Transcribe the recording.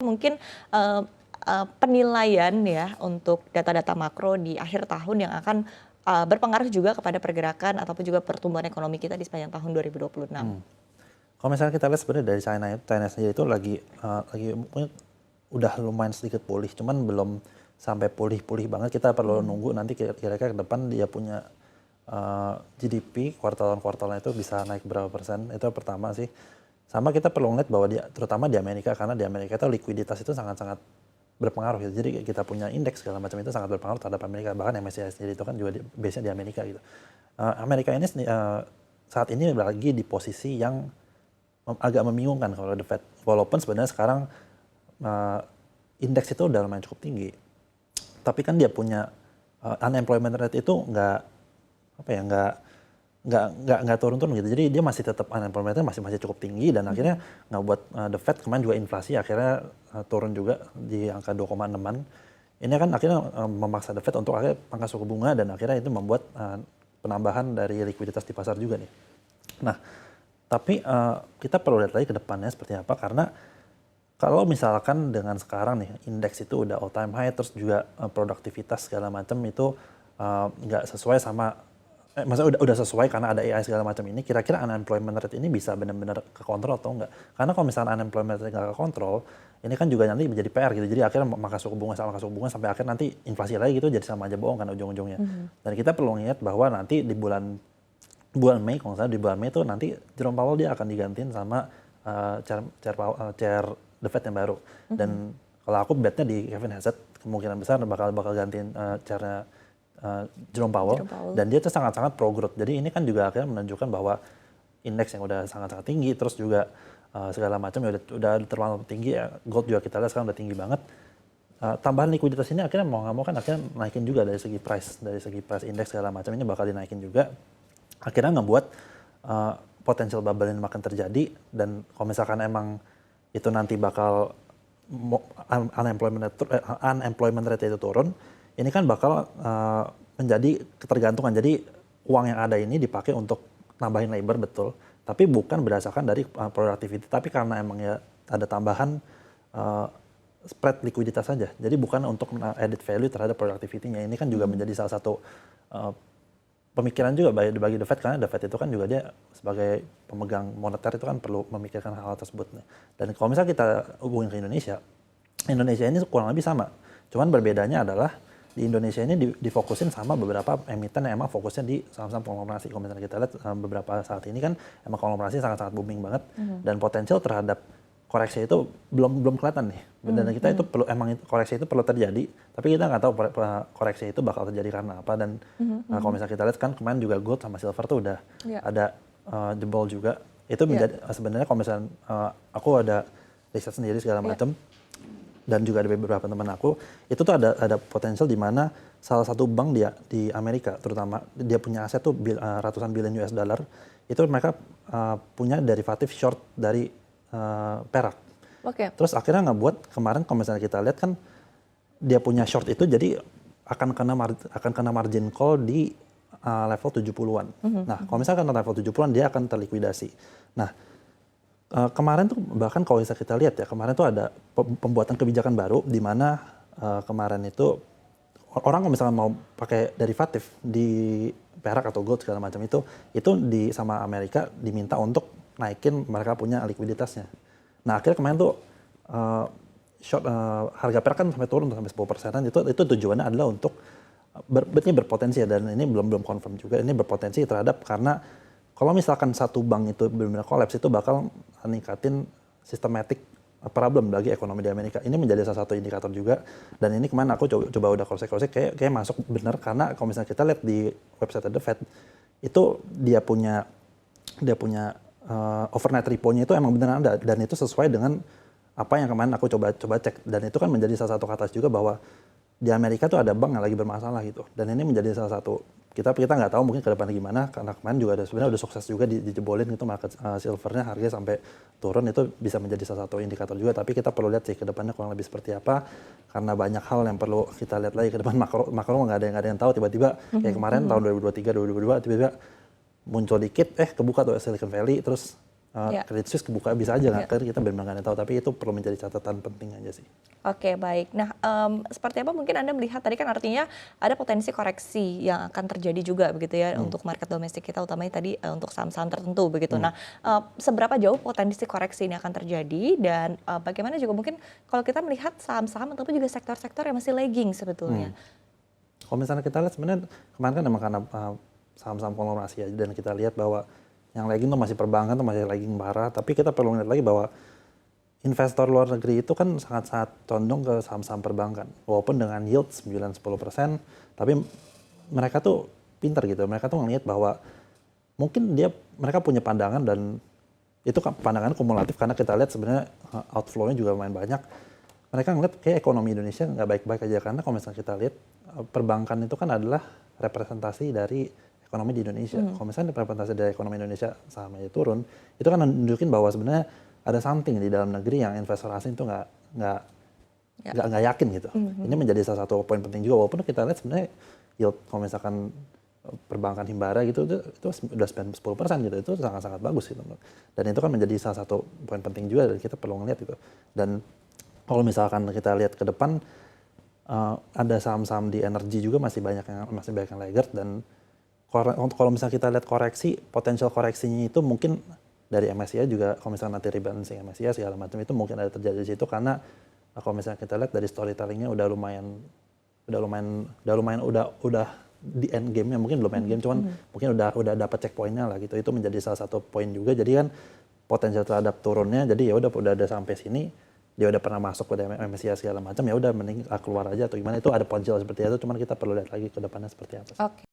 Mungkin, penilaian ya untuk data-data makro di akhir tahun yang akan, berpengaruh juga kepada pergerakan ataupun juga pertumbuhan ekonomi kita di sepanjang tahun 2026. Kalau misalnya kita lihat sebenarnya dari China sendiri itu lagi mungkin udah lumayan sedikit pulih, cuman belum sampai pulih-pulih banget. Kita perlu nunggu nanti kira-kira ke depan dia punya GDP kuartal-kuartalnya itu bisa naik berapa persen. Itu pertama sih. Sama kita perlu ngeliat bahwa terutama di Amerika, karena di Amerika itu likuiditas itu sangat-sangat berpengaruh gitu. Jadi kita punya indeks segala macam itu sangat berpengaruh terhadap Amerika. Bahkan MSCI sendiri itu kan juga base-nya di Amerika gitu. Amerika ini saat ini lagi di posisi yang agak membingungkan kalau The Fed. Walaupun sebenarnya sekarang indeks itu udah lumayan cukup tinggi. Tapi kan dia punya unemployment rate itu nggak turun-turun gitu. Jadi dia masih tetap unemployment rate masih cukup tinggi dan akhirnya nggak buat The Fed kemarin juga inflasi akhirnya turun juga di angka 2,6-an. Ini kan akhirnya memaksa The Fed untuk akhirnya pangkas suku bunga dan akhirnya itu membuat penambahan dari likuiditas di pasar juga nih. Nah, tapi kita perlu lihat lagi ke depannya seperti apa, karena kalau misalkan dengan sekarang nih indeks itu udah all time high, terus juga produktivitas segala macam itu nggak sesuai sama, maksudnya udah sesuai karena ada AI segala macam ini, kira-kira unemployment rate ini bisa benar-benar kekontrol atau enggak? Karena kalau misalnya unemployment rate nggak kekontrol, ini kan juga nanti menjadi PR gitu. Jadi akhirnya maka suku bunga sampai akhir nanti inflasi lagi gitu, jadi sama aja bohong kan ujung-ujungnya. Dan kita perlu ingat bahwa nanti di bulan Mei, kalau nggak salah di bulan Mei itu nanti Jerome Powell dia akan digantiin sama chair The Fed yang baru. Dan kalau aku betnya di Kevin Hassett, kemungkinan besar bakal gantiin chairnya Jerome Powell. Dan dia tuh sangat-sangat pro growth. Jadi ini kan juga akhirnya menunjukkan bahwa indeks yang udah sangat-sangat tinggi, terus juga segala macam ya udah terlalu tinggi, ya, gold juga kita lihat sekarang udah tinggi banget. Tambahan likuiditas ini akhirnya mau nggak mau kan akhirnya naikin juga dari segi price indeks segala macam ini bakal dinaikin juga. Akhirnya ngebuat potensial bubble ini makin terjadi, dan kalau misalkan emang itu nanti bakal unemployment rate itu turun, ini kan bakal menjadi ketergantungan. Jadi uang yang ada ini dipakai untuk nambahin labor betul, tapi bukan berdasarkan dari productivity, tapi karena emang ya ada tambahan spread likuiditas saja. Jadi bukan untuk added value terhadap productivity-nya. Ini kan juga menjadi salah satu pemikiran juga bagi The Fed, karena The Fed itu kan juga dia sebagai pemegang moneter itu kan perlu memikirkan hal tersebut. Dan kalau misalnya kita hubungin ke Indonesia ini kurang lebih sama. Cuman berbedanya adalah di Indonesia ini difokusin sama beberapa emiten yang emang fokusnya di saham-saham konglomerasi. Kalau misalnya kita lihat beberapa saat ini kan emang konglomerasi sangat-sangat booming banget, dan potensial terhadap koreksi itu belum kelihatan nih. Dan kita itu koreksi itu perlu terjadi, tapi kita nggak tahu koreksi itu bakal terjadi karena apa. Dan kalau misalnya kita lihat kan kemarin juga gold sama silver tuh udah ada jebol juga. Itu menjadi sebenarnya kalau misalnya aku ada riset sendiri segala macam, dan juga ada beberapa teman aku, itu tuh ada potensial di mana salah satu bank di Amerika terutama dia punya aset tuh ratusan billion US dollar, itu mereka punya derivatif short dari perak. Terus akhirnya ngebuat kemarin kalau misalnya kita lihat kan dia punya short itu, jadi akan kena margin call di level 70-an. Nah, kalau misalkan level 70-an dia akan terlikuidasi. Nah, kemarin tuh bahkan kalau bisa kita lihat ya, kemarin tuh ada pembuatan kebijakan baru di mana kemarin itu orang kalau misalnya mau pakai derivatif di perak atau gold segala macam itu sama Amerika diminta untuk naikin mereka punya likuiditasnya. Nah, akhirnya kemarin tuh harga perak kan sampai turun sampai 10%-an. Itu tujuannya adalah untuk ini berpotensi ya, dan ini belum confirm juga, ini berpotensi terhadap, karena kalau misalkan satu bank itu benar-benar kolaps itu bakal meningkatin systematic problem bagi ekonomi di Amerika. Ini menjadi salah satu indikator juga, dan ini kemarin aku coba udah cross-check kayak masuk benar, karena kalau misalnya kita lihat di website The Fed itu dia punya overnight repo-nya itu emang benar ada, dan itu sesuai dengan apa yang kemarin aku coba cek, dan itu kan menjadi salah satu kata juga bahwa di Amerika tuh ada bank yang lagi bermasalah gitu, dan ini menjadi salah satu kita nggak tahu mungkin ke depannya gimana, karena kemarin juga sebenarnya udah sukses juga dijebolin itu market silvernya harganya sampai turun, itu bisa menjadi salah satu indikator juga, tapi kita perlu lihat sih ke depannya kurang lebih seperti apa, karena banyak hal yang perlu kita lihat lagi ke depan. Makro nggak ada yang tahu, tiba-tiba kayak kemarin tahun 2023 2022 tiba-tiba muncul dikit kebuka tuh Silicon Valley, terus Ya. Credit Suisse kebuka bisa aja nggak, kan kita benar-benar nggak tahu, tapi itu perlu menjadi catatan penting aja sih. Oke, baik. Nah, seperti apa mungkin Anda melihat tadi kan artinya ada potensi koreksi yang akan terjadi juga begitu ya untuk market domestik kita, utamanya tadi untuk saham-saham tertentu begitu. Nah, seberapa jauh potensi koreksi ini akan terjadi dan bagaimana juga mungkin kalau kita melihat saham-saham ataupun juga sektor-sektor yang masih lagging sebetulnya? Kalau misalnya kita lihat sebenarnya kemarin kan emang karena saham-saham konglomerasi aja, dan kita lihat bahwa yang lagging tuh masih perbankan tuh masih lagging parah, tapi kita perlu lihat lagi bahwa investor luar negeri itu kan sangat-sangat condong ke saham-saham perbankan. Walaupun dengan yield 9-10%, tapi mereka tuh pintar gitu. Mereka tuh ngelihat bahwa mungkin mereka punya pandangan, dan itu kan pandangan kumulatif karena kita lihat sebenarnya outflow-nya juga lumayan banyak. Mereka ngeliat kayak ekonomi Indonesia nggak baik-baik aja, karena kalau misalnya kita lihat perbankan itu kan adalah representasi dari ekonomi di Indonesia. Kalau misalnya representasi dari ekonomi Indonesia sahamnya turun, itu kan nunjukin bahwa sebenarnya ada something di dalam negeri yang investor asing itu nggak yakin gitu. Ini menjadi salah satu poin penting juga, walaupun kita lihat sebenarnya yield kalau misalkan perbankan Himbara gitu itu udah 10% gitu, itu sangat-sangat bagus gitu. Dan itu kan menjadi salah satu poin penting juga, dan kita perlu ngeliat gitu. Dan kalau misalkan kita lihat ke depan, ada saham-saham di energi juga masih banyak yang laggard, dan kalau misalnya kita lihat koreksi, potensial koreksinya itu mungkin dari MSCI juga, kalau misalnya nanti rebalancing MSCI segala macam itu mungkin ada terjadi di situ, karena kalau misalnya kita lihat dari storytellingnya udah di end game-nya, mungkin belum end game, cuman mungkin udah dapat checkpoint-nya lah gitu. Itu menjadi salah satu poin juga. Jadi kan potensial terhadap turunnya, jadi ya udah ada sampai sini, dia udah pernah masuk ke MSCI segala macam, ya udah mending keluar aja atau gimana, itu ada potensial seperti itu, cuman kita perlu lihat lagi ke depannya seperti apa. Oke.